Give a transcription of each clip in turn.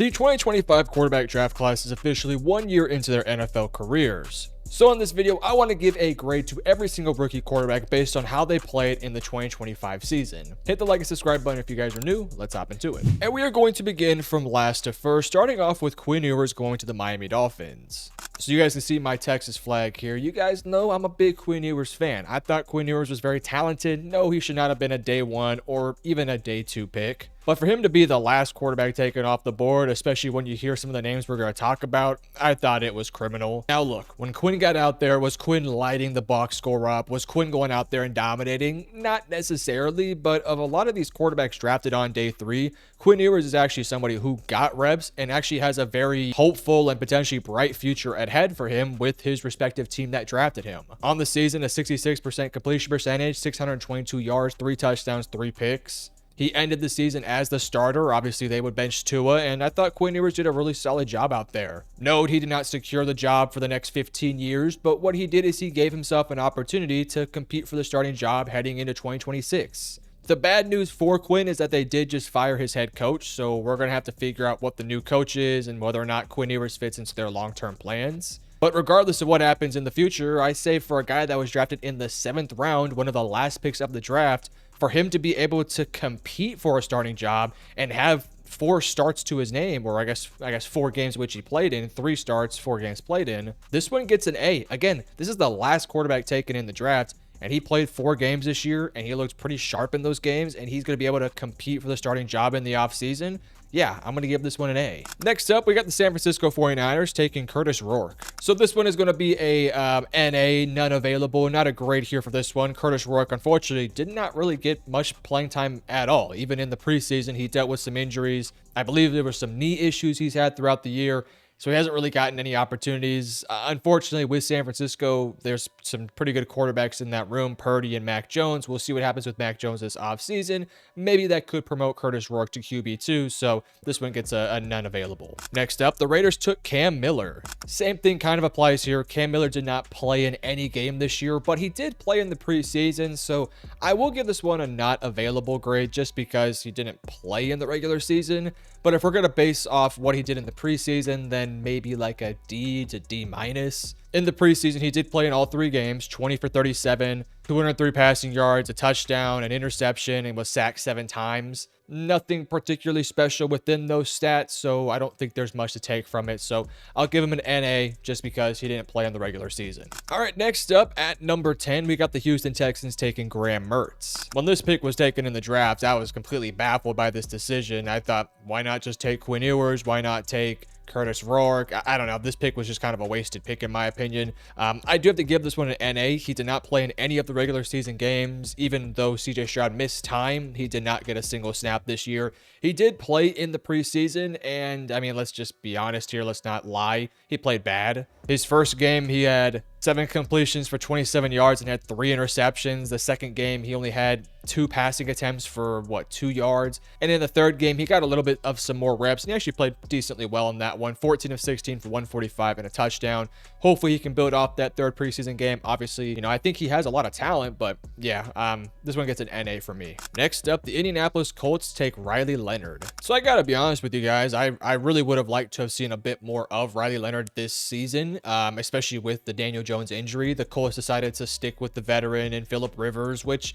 The 2025 quarterback draft class is officially 1 year into their NFL careers. So in this video, I want to give a grade to every single rookie quarterback based on how they played in the 2025 season. Hit the like and subscribe button if you guys are new. Let's hop into it. And we are going to begin from last to first, starting off with Quinn Ewers going to the Miami Dolphins. So you guys can see my Texas flag here. You guys know I'm a big Quinn Ewers fan. I thought Quinn Ewers was very talented. No, he should not have been a day 1 or even a day 2 pick. But for him to be the last quarterback taken off the board, especially when you hear some of the names we're going to talk about, I thought it was criminal. Now look, when Quinn got out there, was Quinn lighting the box score up? Was Quinn going out there and dominating? Not necessarily, but of a lot of these quarterbacks drafted on day 3, Quinn Ewers is actually somebody who got reps and actually has a very hopeful and potentially bright future ahead for him with his respective team that drafted him. On the season, a 66% completion percentage, 622 yards, 3 touchdowns, 3 picks. He ended the season as the starter. Obviously, they would bench Tua, and I thought Quinn Ewers did a really solid job out there. Note, he did not secure the job for the next 15 years, but what he did is he gave himself an opportunity to compete for the starting job heading into 2026. The bad news for Quinn is that they did just fire his head coach, so we're going to have to figure out what the new coach is and whether or not Quinn Ewers fits into their long-term plans. But regardless of what happens in the future, I say for a guy that was drafted in the 7th round, one of the last picks of the draft, for him to be able to compete for a starting job and have 4 starts to his name, or I guess 4 games which he played in, 3 starts, 4 games played in, this one gets an A. Again, this is the last quarterback taken in the draft, and he played 4 games this year, and he looked pretty sharp in those games, and he's going to be able to compete for the starting job in the offseason. Yeah, I'm going to give this one an A. Next up, we got the San Francisco 49ers taking Curtis Rourke. So this one is going to be a NA, none available. Not a grade here for this one. Curtis Rourke, unfortunately, did not really get much playing time at all. Even in the preseason, he dealt with some injuries. I believe there were some knee issues he's had throughout the year. So he hasn't really gotten any opportunities. Unfortunately, with San Francisco, there's some pretty good quarterbacks in that room, Purdy and Mac Jones. We'll see what happens with Mac Jones this offseason. Maybe that could promote Curtis Rourke to QB2, so this one gets a none available. Next up, the Raiders took Cam Miller. Same thing kind of applies here. Cam Miller did not play in any game this year, but he did play in the preseason, so I will give this one a not available grade just because he didn't play in the regular season. But if we're going to base off what he did in the preseason, then maybe like a D to D minus. In the preseason, he did play in all 3 games, 20 for 37, 203 passing yards, a touchdown, an interception, and was sacked 7 times. Nothing particularly special within those stats, so I don't think there's much to take from it. So I'll give him an NA just because he didn't play in the regular season. All right, next up at number 10, we got the Houston Texans taking Graham Mertz. When this pick was taken in the draft, I was completely baffled by this decision. I thought, why not just take Quinn Ewers? Why not take Curtis Rourke? I don't know. This pick was just kind of a wasted pick in my opinion. I do have to give this one an NA. He did not play in any of the regular season games. Even though CJ Stroud missed time, he did not get a single snap this year. He did play in the preseason, and I mean, let's just be honest here. Let's not lie. He played bad. His first game, he had 7 completions for 27 yards and had 3 interceptions. The second game, he only had 2 passing attempts for 2 yards. And in the third game, he got a little bit of some more reps, and he actually played decently well in that one. 14 of 16 for 145 and a touchdown. Hopefully he can build off that 3rd preseason game. Obviously, I think he has a lot of talent, but yeah, this one gets an NA for me. Next up, the Indianapolis Colts take Riley Leonard. So I gotta be honest with you guys, I really would have liked to have seen a bit more of Riley Leonard this season, especially with the Daniel Jones injury. The Colts decided to stick with the veteran and Phillip Rivers, which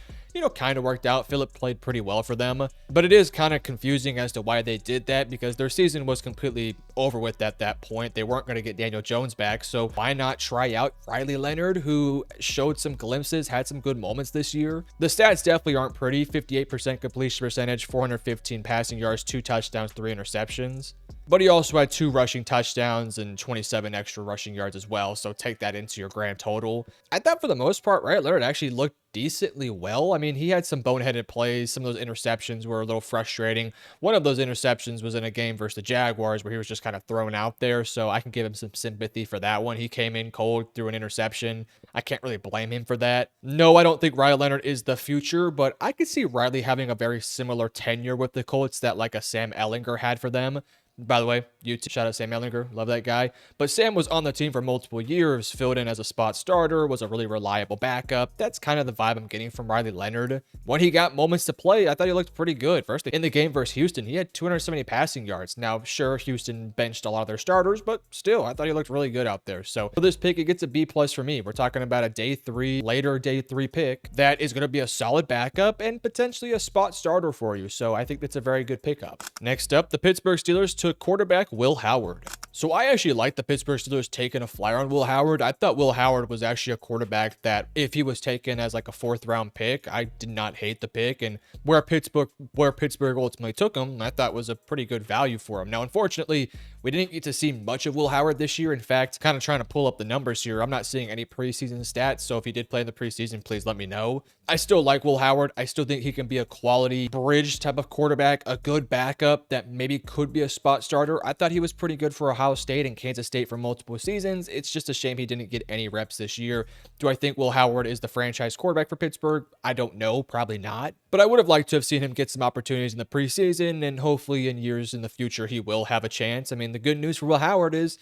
kind of worked out. Phillip played pretty well for them, but it is kind of confusing as to why they did that because their season was completely over with at that point. They weren't going to get Daniel Jones back, so why not try out Riley Leonard, who showed some glimpses, had some good moments this year. The stats definitely aren't pretty. 58% completion percentage, 415 passing yards, 2 touchdowns, 3 interceptions. But he also had 2 rushing touchdowns and 27 extra rushing yards as well, so take that into your grand total. I thought for the most part, Riley Leonard actually looked decently well. I mean, he had some boneheaded plays. Some of those interceptions were a little frustrating. One of those interceptions was in a game versus the Jaguars where he was just kind of thrown out there, so I can give him some sympathy for that one. He came in cold, threw an interception. I can't really blame him for that. No, I don't think Riley Leonard is the future, but I could see Riley having a very similar tenure with the Colts that like a Sam Ehlinger had for them. By the way, YouTube, shout out Sam Ellinger, love that guy. But Sam was on the team for multiple years, filled in as a spot starter, was a really reliable backup. That's kind of the vibe I'm getting from Riley Leonard. When he got moments to play, I thought he looked pretty good. First, in the game versus Houston, he had 270 passing yards. Now, sure, Houston benched a lot of their starters, but still, I thought he looked really good out there. So for this pick, it gets a B+ for me. We're talking about a later day three pick that is going to be a solid backup and potentially a spot starter for you. So I think that's a very good pickup. Next up, the Pittsburgh Steelers took quarterback Will Howard. So I actually like the Pittsburgh Steelers taking a flyer on Will Howard. I thought Will Howard was actually a quarterback that if he was taken as like a 4th round pick, I did not hate the pick. And where Pittsburgh ultimately took him, I thought was a pretty good value for him. Now, unfortunately, we didn't get to see much of Will Howard this year. In fact, kind of trying to pull up the numbers here, I'm not seeing any preseason stats. So if he did play in the preseason, please let me know. I still like Will Howard. I still think he can be a quality bridge type of quarterback, a good backup that maybe could be a spot starter. I thought he was pretty good for Ohio State and Kansas State for multiple seasons. It's just a shame he didn't get any reps this year. Do I think Will Howard is the franchise quarterback for Pittsburgh? I don't know, probably not. But I would have liked to have seen him get some opportunities in the preseason, and hopefully in years in the future he will have a chance. I mean, the good news for Will Howard is,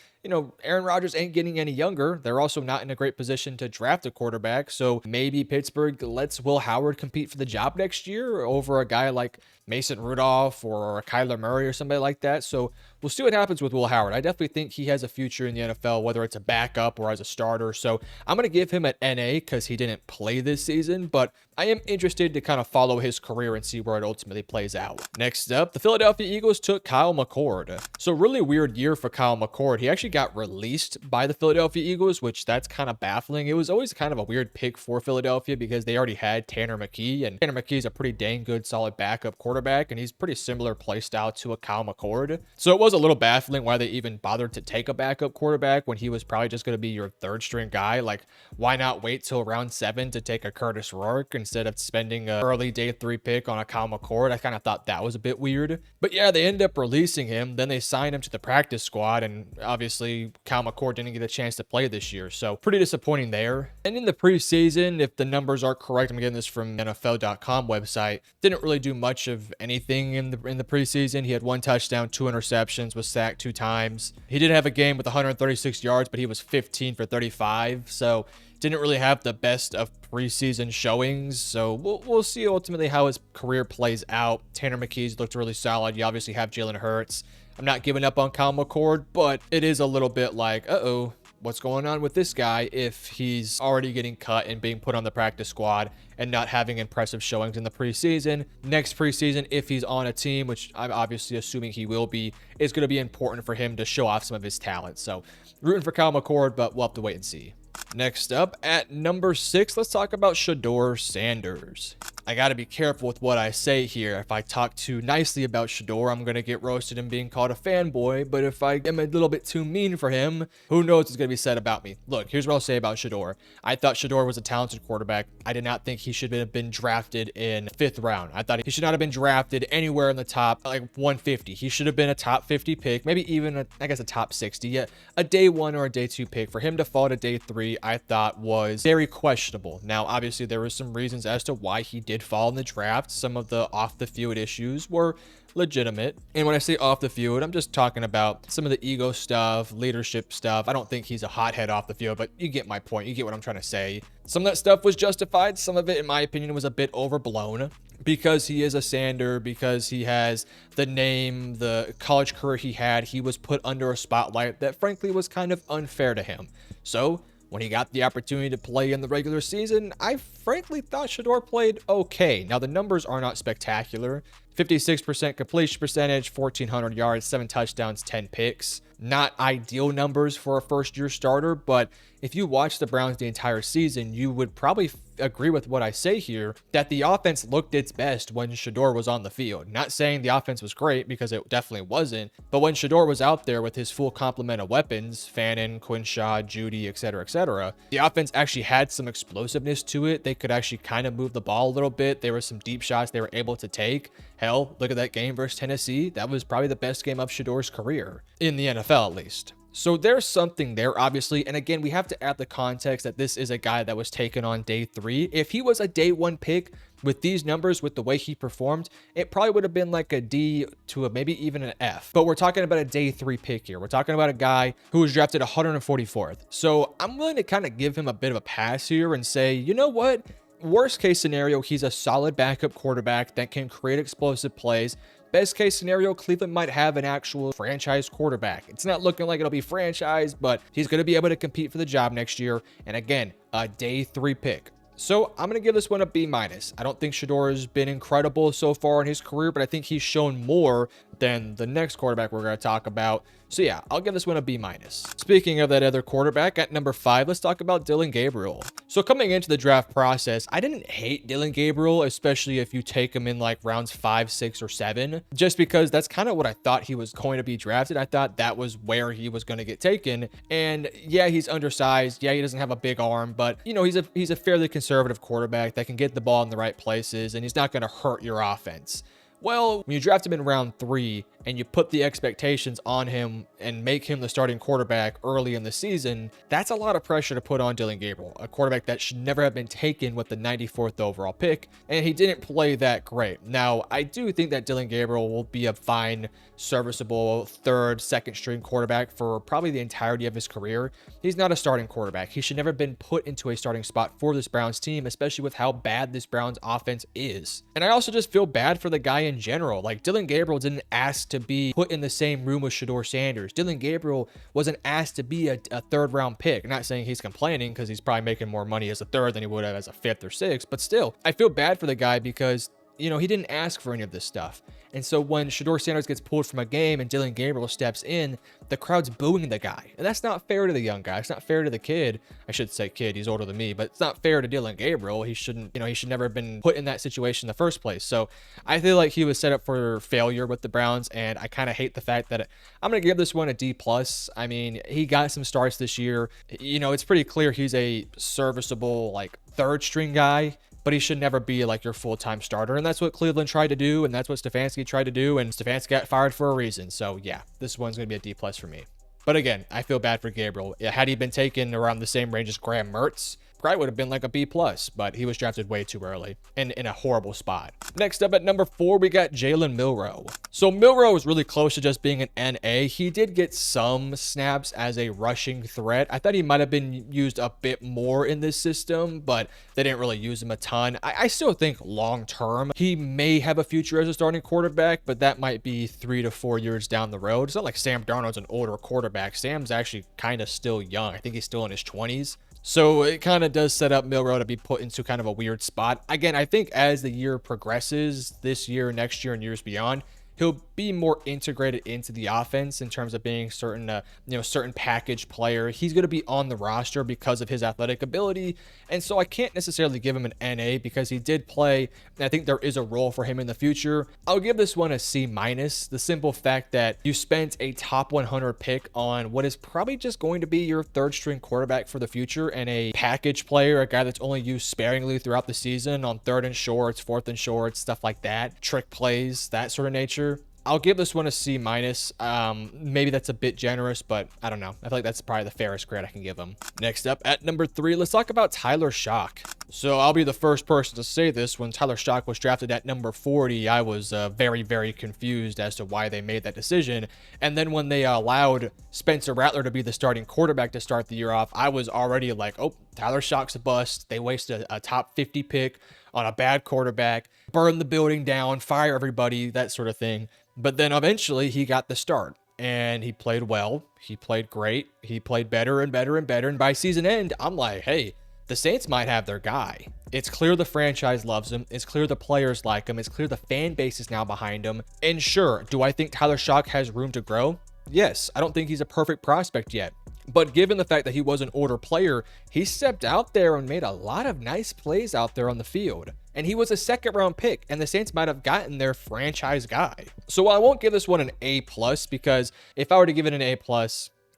Aaron Rodgers ain't getting any younger. They're also not in a great position to draft a quarterback. So maybe Pittsburgh lets Will Howard compete for the job next year over a guy like Mason Rudolph or a Kyler Murray or somebody like that. So we'll see what happens with Will Howard. I definitely think he has a future in the NFL, whether it's a backup or as a starter. So I'm going to give him an NA because he didn't play this season, but I am interested to kind of follow his career and see where it ultimately plays out. Next up, the Philadelphia Eagles took Kyle McCord. So really weird year for Kyle McCord. He actually got released by the Philadelphia Eagles, which that's kind of baffling. It was always kind of a weird pick for Philadelphia because they already had Tanner McKee, and Tanner McKee is a pretty dang good solid backup quarterback, and he's pretty similar play style to a Kyle McCord. So it was a little baffling why they even bothered to take a backup quarterback when he was probably just going to be your 3rd string guy. Like, why not wait till round 7 to take a Curtis Rourke instead of spending an early day 3 pick on a Kyle McCord? I kind of thought that was a bit weird. But yeah, they ended up releasing him. Then they signed him to the practice squad, and obviously Kyle McCord didn't get a chance to play this year. So pretty disappointing there. And in the preseason, if the numbers are correct, I'm getting this from NFL.com website, didn't really do much of anything in the preseason. He had 1 touchdown, 2 interceptions, was sacked 2 times. He did have a game with 136 yards, but he was 15 for 35. So didn't really have the best of preseason showings. So we'll see ultimately how his career plays out. Tanner McKee's looked really solid. You obviously have Jalen Hurts. I'm not giving up on Kyle McCord, but it is a little bit like, what's going on with this guy if he's already getting cut and being put on the practice squad and not having impressive showings in the preseason. Next preseason, if he's on a team, which I'm obviously assuming he will be, is going to be important for him to show off some of his talent. So rooting for Kyle McCord, but we'll have to wait and see. Next up, at number 6, let's talk about Shedeur Sanders. I got to be careful with what I say here. If I talk too nicely about Shedeur, I'm going to get roasted and being called a fanboy. But if I am a little bit too mean for him, who knows what's going to be said about me. Look, here's what I'll say about Shedeur. I thought Shedeur was a talented quarterback. I did not think he should have been drafted in 5th round. I thought he should not have been drafted anywhere in the top, like 150. He should have been a top 50 pick, maybe even, a top 60. Yeah, a day 1 or a day 2 pick. For him to fall to day 3, I thought was very questionable. Now, obviously, there were some reasons as to why he did fall in the draft. Some of the off the field issues were legitimate. And when I say off the field, I'm just talking about some of the ego stuff, leadership stuff. I don't think he's a hothead off the field, but you get my point. You get what I'm trying to say. Some of that stuff was justified. Some of it, in my opinion, was a bit overblown because he is a Sander, because he has the name, the college career he had. He was put under a spotlight that frankly was kind of unfair to him. So when he got the opportunity to play in the regular season, I frankly thought Shedeur played okay. Now, the numbers are not spectacular. 56% completion percentage, 1,400 yards, 7 touchdowns, 10 picks. Not ideal numbers for a first-year starter, but if you watch the Browns the entire season, you would probably agree with what I say here, that the offense looked its best when Shedeur was on the field. Not saying the offense was great, because it definitely wasn't, but when Shedeur was out there with his full complement of weapons, Fannin, Quinshaw, Judy, etc., the offense actually had some explosiveness to it. They could actually kind of move the ball a little bit. There were some deep shots they were able to take. Hell, look at that game versus Tennessee. That was probably the best game of Shedeur's career, in the NFL at least. So there's something there, obviously. And again, we have to add the context that this is a guy that was taken on day 3. If he was a day 1 pick with these numbers, with the way he performed, it probably would have been like a D to a maybe even an F. But we're talking about a day 3 pick here. We're talking about a guy who was drafted 144th. So I'm willing to kind of give him a bit of a pass here and say, you know what? Worst case scenario, he's a solid backup quarterback that can create explosive plays. Best case scenario, Cleveland might have an actual franchise quarterback. It's not looking like it'll be franchise, but he's going to be able to compete for the job next year. And again, a day 3 pick. So I'm going to give this one a B-. I don't think Shedeur has been incredible so far in his career, but I think he's shown more than the next quarterback we're going to talk about. So yeah, I'll give this one a B-. Speaking of that other quarterback, at number 5, let's talk about Dillon Gabriel. So coming into the draft process, I didn't hate Dillon Gabriel, especially if you take him in like rounds 5, 6, or 7, just because that's kind of what I thought he was going to be drafted. I thought that was where he was going to get taken. And yeah, he's undersized. Yeah, he doesn't have a big arm, but you know, he's a fairly conservative quarterback that can get the ball in the right places, and he's not going to hurt your offense. Well, when you draft him in round 3 and you put the expectations on him and make him the starting quarterback early in the season, that's a lot of pressure to put on Dillon Gabriel, a quarterback that should never have been taken with the 94th overall pick, and he didn't play that great. Now, I do think that Dillon Gabriel will be a fine, serviceable third, second string quarterback for probably the entirety of his career. He's not a starting quarterback. He should never have been put into a starting spot for this Browns team, especially with how bad this Browns offense is. And I also just feel bad for the guy in general. Like, Dillon Gabriel didn't ask to be put in the same room with Shedeur Sanders. Dillon Gabriel wasn't asked to be a 3rd round pick. I'm not saying he's complaining, because he's probably making more money as a 3rd than he would have as a 5th or 6th, but still, I feel bad for the guy because, you know, he didn't ask for any of this stuff. And so when Shedeur Sanders gets pulled from a game and Dillon Gabriel steps in, the crowd's booing the guy. And that's not fair to the young guy. It's not fair to the kid. I should say kid, he's older than me, but it's not fair to Dillon Gabriel. He shouldn't, you know, he should never have been put in that situation in the first place. So I feel like he was set up for failure with the Browns, and I kind of hate the fact that I'm going to give this one a D+. I mean, he got some starts this year. You know, it's pretty clear he's a serviceable, like, 3rd string guy, but he should never be like your full-time starter. And that's what Cleveland tried to do, and that's what Stefanski tried to do, and Stefanski got fired for a reason. So yeah, this one's going to be a D+ for me. But again, I feel bad for Gabriel. Had he been taken around the same range as Graham Mertz, probably would have been like a B+, but he was drafted way too early and in a horrible spot. Next up at number 4, we got Jalen Milroe. So Milroe was really close to just being an NA. He did get some snaps as a rushing threat. I thought he might have been used a bit more in this system, but they didn't really use him a ton. I still think long term, he may have a future as a starting quarterback, but that might be 3 to 4 years down the road. It's not like Sam Darnold's an older quarterback. Sam's actually kind of still young. I think he's still in his 20s. So it kind of does set up Milroe to be put into kind of a weird spot. Again, I think as the year progresses, this year, next year, and years beyond, he'll be more integrated into the offense in terms of being certain package player. He's going to be on the roster because of his athletic ability. And so I can't necessarily give him an NA because he did play, and I think there is a role for him in the future. I'll give this one a C-. The simple fact that you spent a top 100 pick on what is probably just going to be your 3rd string quarterback for the future, and a package player, a guy that's only used sparingly throughout the season on 3rd and shorts, 4th and shorts, stuff like that, trick plays, that sort of nature. I'll give this one a C-. Maybe that's a bit generous, but I don't know. I feel like that's probably the fairest grade I can give him. Next up at number 3, let's talk about Tyler Shock. So I'll be the first person to say this. When Tyler Shock was drafted at number 40, I was very, very confused as to why they made that decision. And then when they allowed Spencer Rattler to be the starting quarterback to start the year off, I was already like, oh, Tyler Shock's a bust. They wasted a top 50 pick on a bad quarterback, burn the building down, fire everybody, that sort of thing. But then eventually he got the start, and he played well. He played great. He played better and better and better. And by season end, I'm like, hey, the Saints might have their guy. It's clear the franchise loves him. It's clear the players like him. It's clear the fan base is now behind him. And sure, do I think Tyler Shock has room to grow? Yes, I don't think he's a perfect prospect yet. But given the fact that he was an older player, he stepped out there and made a lot of nice plays out there on the field. And he was a 2nd round pick, and the Saints might have gotten their franchise guy. So I won't give this one an A+, because if I were to give it an A+,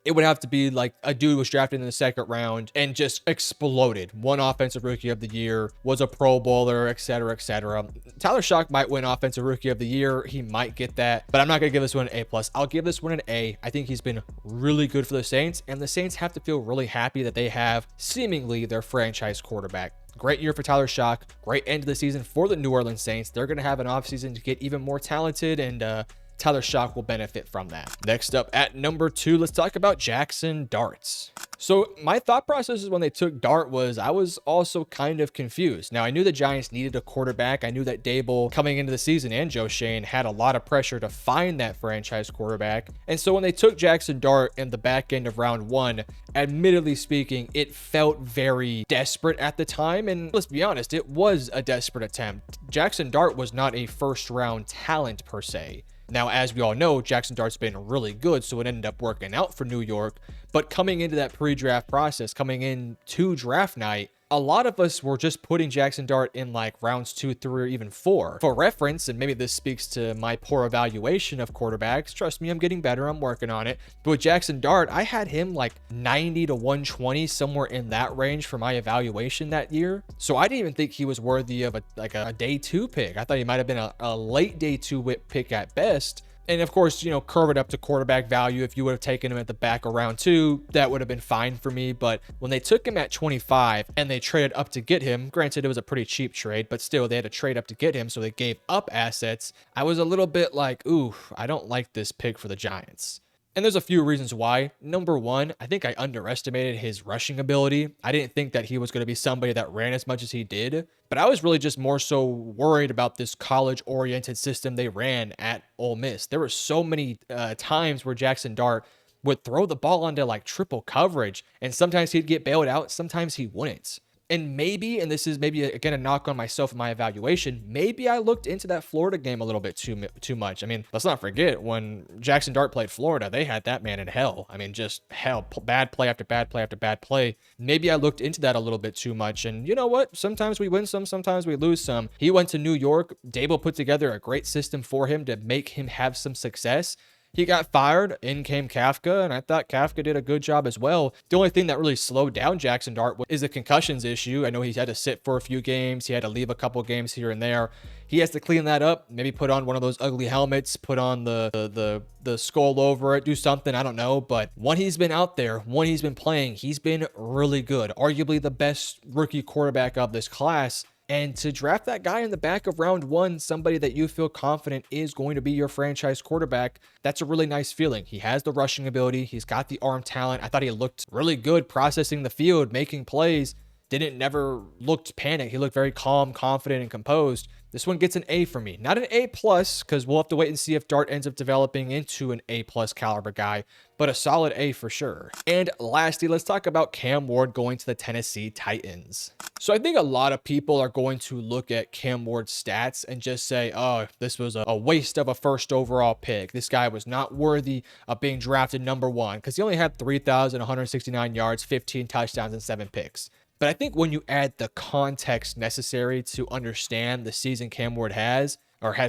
it would have to be like a dude was drafted in the second round and just exploded. Won Offensive Rookie of the Year, was a Pro Bowler, etc., etc. Tyler Shock might win Offensive Rookie of the Year. He might get that, but I'm not going to give this one an A+. I'll give this one an A. I think he's been really good for the Saints, and the Saints have to feel really happy that they have seemingly their franchise quarterback. Great year for Tyler Shock. Great end of the season for the New Orleans Saints. They're going to have an offseason to get even more talented, and Tyler Shock will benefit from that. Next up at number 2, let's talk about Jackson Dart. So my thought process when they took Dart was I was also kind of confused. Now, I knew the Giants needed a quarterback. I knew that Dable coming into the season and Joe Shane had a lot of pressure to find that franchise quarterback. And so when they took Jackson Dart in the back end of round 1, admittedly speaking, it felt very desperate at the time. And let's be honest, it was a desperate attempt. Jackson Dart was not a first round talent per se. Now, as we all know, Jackson Dart's been really good, so it ended up working out for New York. But coming into that pre-draft process, coming into draft night, a lot of us were just putting Jackson Dart in like rounds 2, 3, or even 4. For reference, and maybe this speaks to my poor evaluation of quarterbacks. Trust me, I'm getting better. I'm working on it. But with Jackson Dart, I had him like 90 to 120, somewhere in that range for my evaluation that year. So I didn't even think he was worthy of a day 2 pick. I thought he might have been a late day 2 pick at best. And of course, curve it up to quarterback value. If you would have taken him at the back of round 2, that would have been fine for me. But when they took him at 25 and they traded up to get him, granted it was a pretty cheap trade, but still they had to trade up to get him. So they gave up assets. I was a little bit like, ooh, I don't like this pick for the Giants. And there's a few reasons why. Number 1, I think I underestimated his rushing ability. I didn't think that he was going to be somebody that ran as much as he did. But I was really just more so worried about this college-oriented system they ran at Ole Miss. There were so many times where Jackson Dart would throw the ball into like triple coverage, and sometimes he'd get bailed out, sometimes he wouldn't. And maybe, and this is maybe again a knock on myself and my evaluation, maybe I looked into that Florida game a little bit too much. I mean, let's not forget when Jackson Dart played Florida, they had that man in hell. I mean, just hell, bad play after bad play after bad play. Maybe I looked into that a little bit too much. And you know what? Sometimes we win some, sometimes we lose some. He went to New York. Dable put together a great system for him to make him have some success. He got fired, in came Kafka, and I thought Kafka did a good job as well. The only thing that really slowed down Jackson Dart is a concussions issue. I know he had to sit for a few games. He had to leave a couple games here and there. He has to clean that up, maybe put on one of those ugly helmets, put on the skull over it, do something, I don't know. But when he's been out there, when he's been playing, he's been really good. Arguably the best rookie quarterback of this class. And to draft that guy in the back of round 1, somebody that you feel confident is going to be your franchise quarterback, that's a really nice feeling. He has the rushing ability. He's got the arm talent. I thought he looked really good processing the field, making plays. Never looked panicked. He looked very calm, confident, and composed. This one gets an A for me. Not an A+, because we'll have to wait and see if Dart ends up developing into an A+ caliber guy, but a solid A for sure. And lastly, let's talk about Cam Ward going to the Tennessee Titans. So I think a lot of people are going to look at Cam Ward's stats and just say, oh, this was a waste of a first overall pick. This guy was not worthy of being drafted number 1 because he only had 3,169 yards, 15 touchdowns, and 7 picks. But I think when you add the context necessary to understand the season Cam Ward has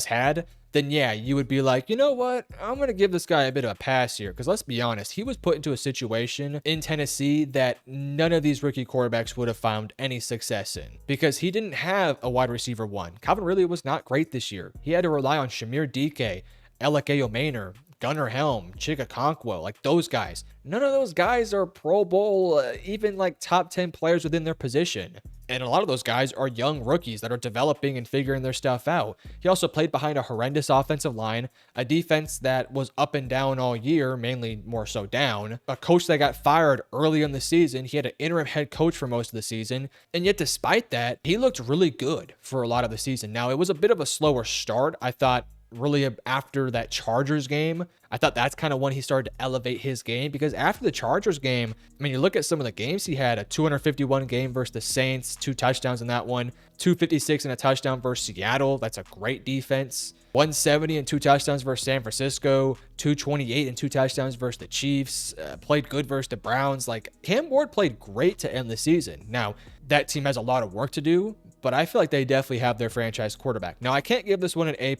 had, then yeah, you would be like, you know what? I'm going to give this guy a bit of a pass here. Because let's be honest, he was put into a situation in Tennessee that none of these rookie quarterbacks would have found any success in. Because he didn't have a wide receiver 1. Calvin Ridley was not great this year. He had to rely on Shamir Dike, Elike Maynor, Gunnar Helm, Chika Okonkwo, like those guys. None of those guys are Pro Bowl, even like top 10 players within their position. And a lot of those guys are young rookies that are developing and figuring their stuff out. He also played behind a horrendous offensive line, a defense that was up and down all year, mainly more so down, a coach that got fired early in the season. He had an interim head coach for most of the season. And yet despite that, he looked really good for a lot of the season. Now, it was a bit of a slower start. I thought really after that Chargers game, I thought that's kind of when he started to elevate his game, because after the Chargers game, I mean, you look at some of the games he had, a 251 game versus the Saints, 2 touchdowns in that one, 256 and a touchdown versus Seattle. That's a great defense. 170 and 2 touchdowns versus San Francisco, 228 and 2 touchdowns versus the Chiefs, played good versus the Browns. Like, Cam Ward played great to end the season. Now, that team has a lot of work to do, but I feel like they definitely have their franchise quarterback. Now, I can't give this one an A+,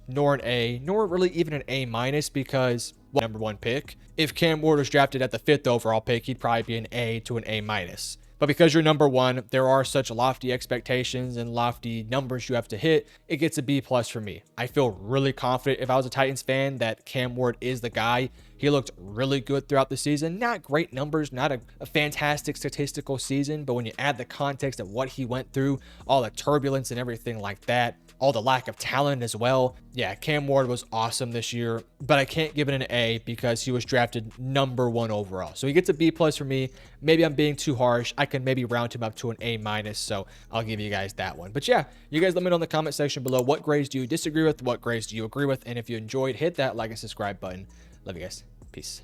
nor an A, nor really even an A-, because number one pick. If Cam Ward was drafted at the 5th overall pick, he'd probably be an A to an A minus. But because you're number one, there are such lofty expectations and lofty numbers you have to hit. It gets a B plus for me. I feel really confident if I was a Titans fan that Cam Ward is the guy. He looked really good throughout the season. Not great numbers, not a fantastic statistical season, but when you add the context of what he went through, all the turbulence and everything like that, all the lack of talent as well. Yeah, Cam Ward was awesome this year, but I can't give it an A because he was drafted number one overall. So he gets a B plus for me. Maybe I'm being too harsh. I can maybe round him up to an A minus, so I'll give you guys that one. But yeah, you guys let me know in the comment section below what grades do you disagree with, what grades do you agree with, and if you enjoyed, hit that like and subscribe button. Love you guys. Peace.